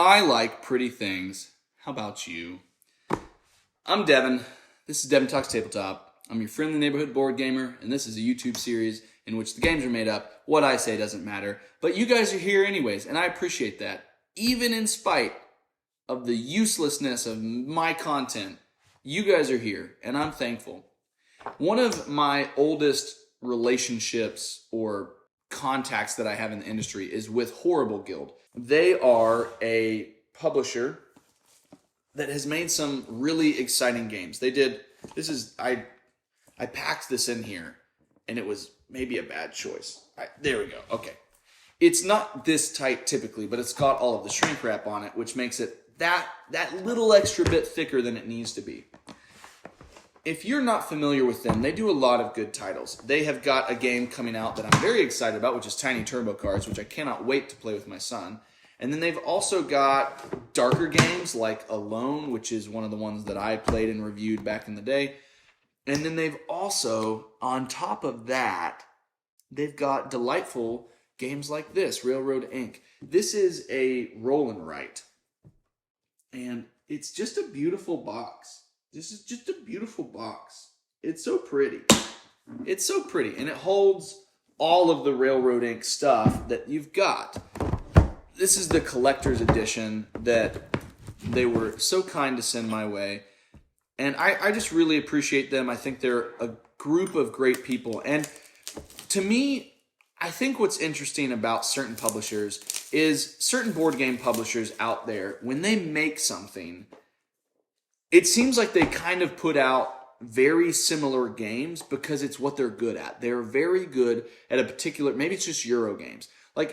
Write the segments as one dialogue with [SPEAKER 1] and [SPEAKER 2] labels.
[SPEAKER 1] I like pretty things. How about you? I'm Devin. This is Devin Talks Tabletop. I'm your friendly neighborhood board gamer, and this is a YouTube series in which the games are made up. What I say doesn't matter. But you guys are here anyways, and I appreciate that. Even in spite of the uselessness of my content, you guys are here, and I'm thankful. One of my oldest relationships or contacts that I have in the industry is with Horrible Guild. They are a publisher that has made some really exciting games. I packed this in here, and it was maybe a bad choice. There we go. Okay. It's not this tight typically, but it's got all of the shrink wrap on it, which makes it that little extra bit thicker than it needs to be. If you're not familiar with them, they do a lot of good titles. They have got a game coming out that I'm very excited about, which is Tiny Turbo Cards, which I cannot wait to play with my son. And then they've also got darker games like Alone, which is one of the ones that I played and reviewed back in the day. And then they've also, on top of that, they've got delightful games like this, Railroad Inc. This is a roll and write. And it's just a beautiful box. This is just a beautiful box. It's so pretty. It's so pretty. And it holds all of the Railroad Inc. stuff that you've got. This is the collector's edition that they were so kind to send my way. And I just really appreciate them. I think they're a group of great people. And to me, I think what's interesting about certain publishers is certain board game publishers out there, when they make something, it seems like they kind of put out very similar games because it's what they're good at. They're very good at a particular, maybe it's just Euro games. Like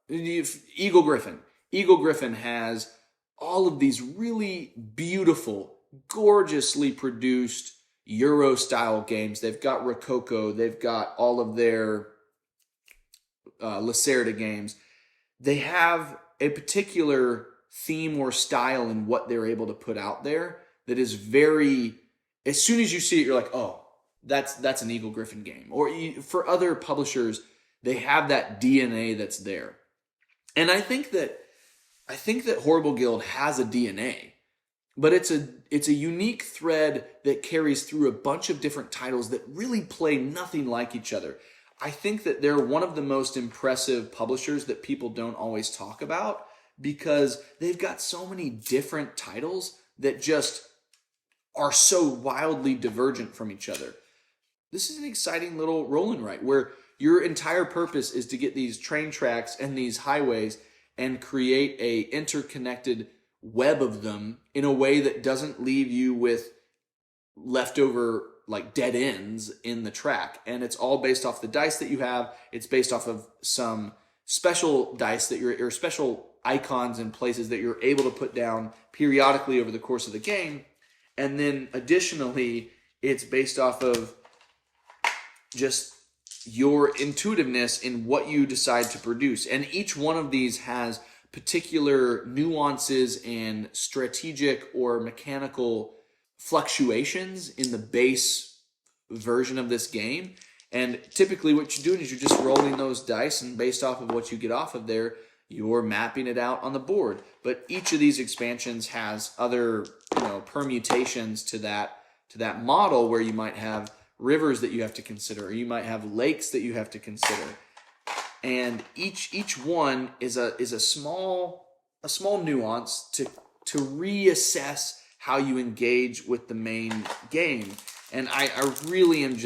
[SPEAKER 1] Eagle Griffin. Eagle Griffin has all of these really beautiful, gorgeously produced Euro-style games. They've got Rococo. They've got all of their Lacerda games. They have a particular theme or style in what they're able to put out there that is very, as soon as you see it, you're like, oh, that's an Eagle Griffin game. Or for other publishers, they have that DNA that's there. And I think that Horrible Guild has a DNA, but it's a unique thread that carries through a bunch of different titles that really play nothing like each other. I think that they're one of the most impressive publishers that people don't always talk about because they've got so many different titles that just are so wildly divergent from each other. This is an exciting little roll and write where your entire purpose is to get these train tracks and these highways and create a interconnected web of them in a way that doesn't leave you with leftover like dead ends in the track. And it's all based off the dice that you have. It's based off of some special dice or special icons and places that you're able to put down periodically over the course of the game. And then additionally, it's based off of just your intuitiveness in what you decide to produce. And each one of these has particular nuances and strategic or mechanical fluctuations in the base version of this game. And typically what you're doing is you're just rolling those dice, and based off of what you get off of there, you're mapping it out on the board. But each of these expansions has other, permutations to that model where you might have rivers that you have to consider, or you might have lakes that you have to consider. And each one is a small nuance to reassess how you engage with the main game. And I really am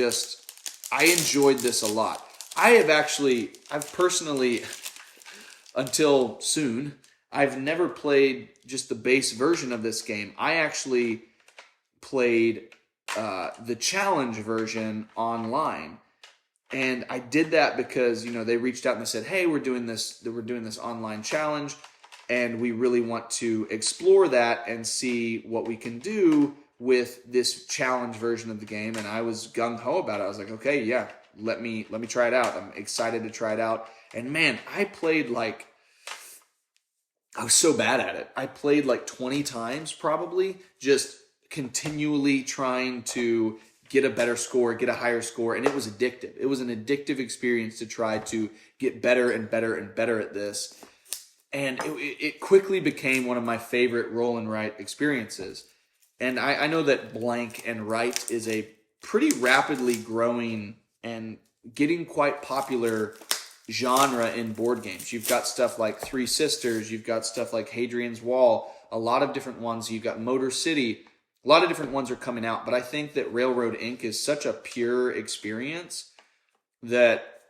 [SPEAKER 1] I enjoyed this a lot. I've personally, until soon, I've never played just the base version of this game. I actually played the challenge version online. And I did that because, they reached out and they said, hey, we're doing this online challenge, and we really want to explore that and see what we can do with this challenge version of the game. And I was gung-ho about it. I was like, okay, yeah, let me try it out. I'm excited to try it out. And man, I was so bad at it. I played like 20 times probably, just continually trying to get a better score, get a higher score, and it was addictive. It was an addictive experience to try to get better and better and better at this. And it quickly became one of my favorite roll and write experiences. And I know that blank and write is a pretty rapidly growing and getting quite popular genre in board games. You've got stuff like Three Sisters, you've got stuff like Hadrian's Wall, a lot of different ones. You've got Motor City, a lot of different ones are coming out. But I think that Railroad Inc. is such a pure experience that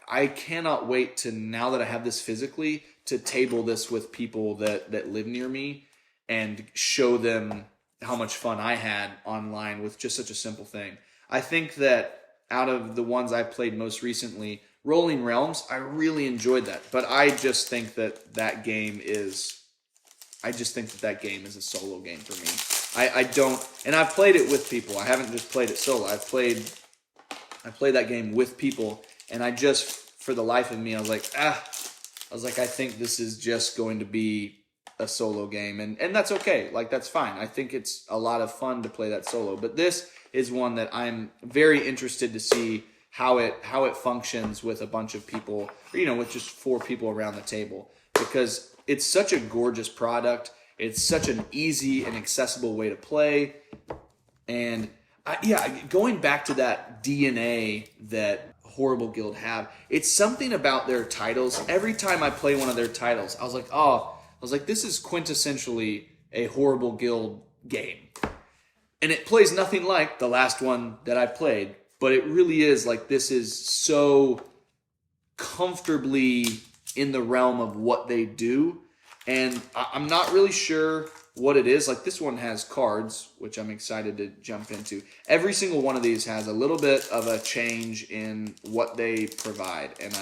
[SPEAKER 1] I cannot wait to, now that I have this physically, to table this with people that live near me and show them how much fun I had online with just such a simple thing. I think that out of the ones I played most recently, Rolling Realms, I really enjoyed that. But I just think that game is a solo game for me. I don't, and I've played it with people. I haven't just played it solo. I played that game with people, and I just, for the life of me, I was like, I think this is just going to be a solo game, and that's okay. Like, that's fine. I think it's a lot of fun to play that solo, but this is one that I'm very interested to see how it functions with a bunch of people, or, with just 4 people around the table, because it's such a gorgeous product. It's such an easy and accessible way to play, and going back to that DNA that Horrible Guild have, it's something about their titles. Every time I play one of their titles, I was like, this is quintessentially a Horrible Guild game. And it plays nothing like the last one that I played, but it really is like, this is so comfortably in the realm of what they do. And I'm not really sure what it is. Like, this one has cards, which I'm excited to jump into. Every single one of these has a little bit of a change in what they provide, and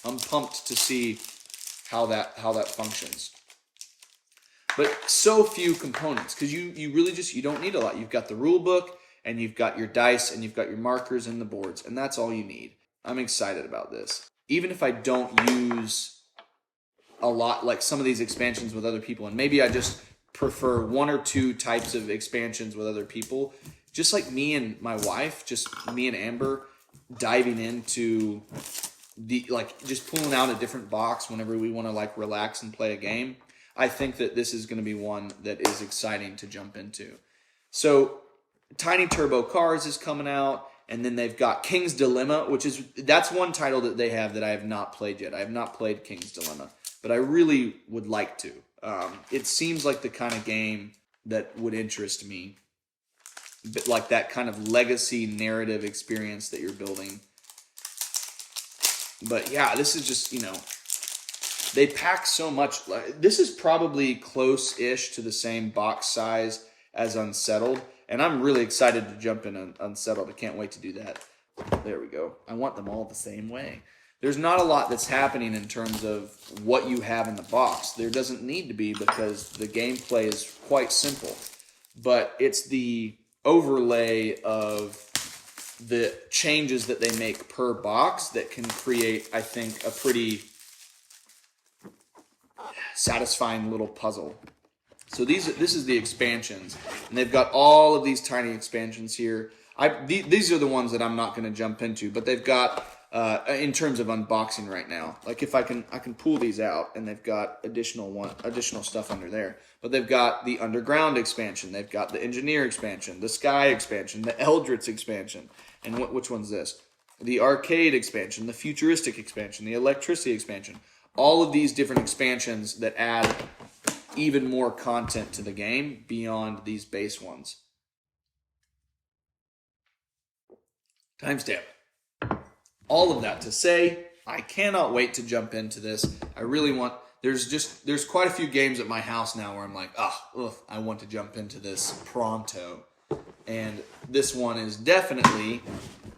[SPEAKER 1] I'm pumped to see how that functions. But so few components, because you really you don't need a lot. You've got the rule book, and you've got your dice, and you've got your markers and the boards, and that's all you need. I'm excited about this. Even if I don't use a lot, like some of these expansions with other people, and maybe I just prefer 1 or 2 types of expansions with other people, just like me and my wife, just me and Amber diving into just pulling out a different box whenever we want to relax and play a game. I think that this is going to be one that is exciting to jump into. So Tiny Turbo Cars is coming out, and then they've got King's Dilemma, that's one title that they have that I have not played yet. I have not played King's Dilemma, but I really would like to. It seems like the kind of game that would interest me, but like that kind of legacy narrative experience that you're building. But yeah, this is just, they pack so much. This is probably close-ish to the same box size as Unsettled, and I'm really excited to jump in Unsettled. I can't wait to do that. There we go. I want them all the same way. There's not a lot that's happening in terms of what you have in the box. There doesn't need to be, because the gameplay is quite simple. But it's the overlay of the changes that they make per box that can create, I think, a pretty satisfying little puzzle. So this is the expansions, and they've got all of these tiny expansions here. These are the ones that I'm not going to jump into, but they've got in terms of unboxing right now. Like, if I can pull these out, and they've got additional stuff under there. But they've got the Underground expansion, they've got the Engineer expansion, the Sky expansion, the Eldritch expansion, and which one's this? The Arcade expansion, the Futuristic expansion, the Electricity expansion. All of these different expansions that add even more content to the game beyond these base ones. Timestamp. All of that to say, I cannot wait to jump into this. I really want, there's quite a few games at my house now where I'm like, I want to jump into this pronto. And this one is definitely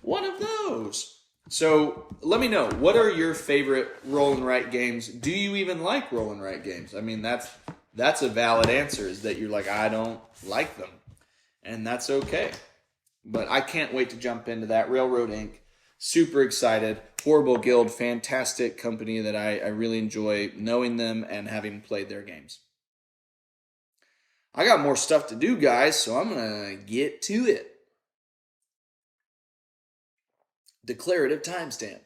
[SPEAKER 1] one of those. So let me know, what are your favorite roll and write games? Do you even like roll and write games? I mean, that's a valid answer, is that you're like, I don't like them. And that's okay. But I can't wait to jump into that. Railroad Inc. Super excited. Horrible Guild, fantastic company that I really enjoy knowing them and having played their games. I got more stuff to do, guys, so I'm going to get to it. Declarative timestamp.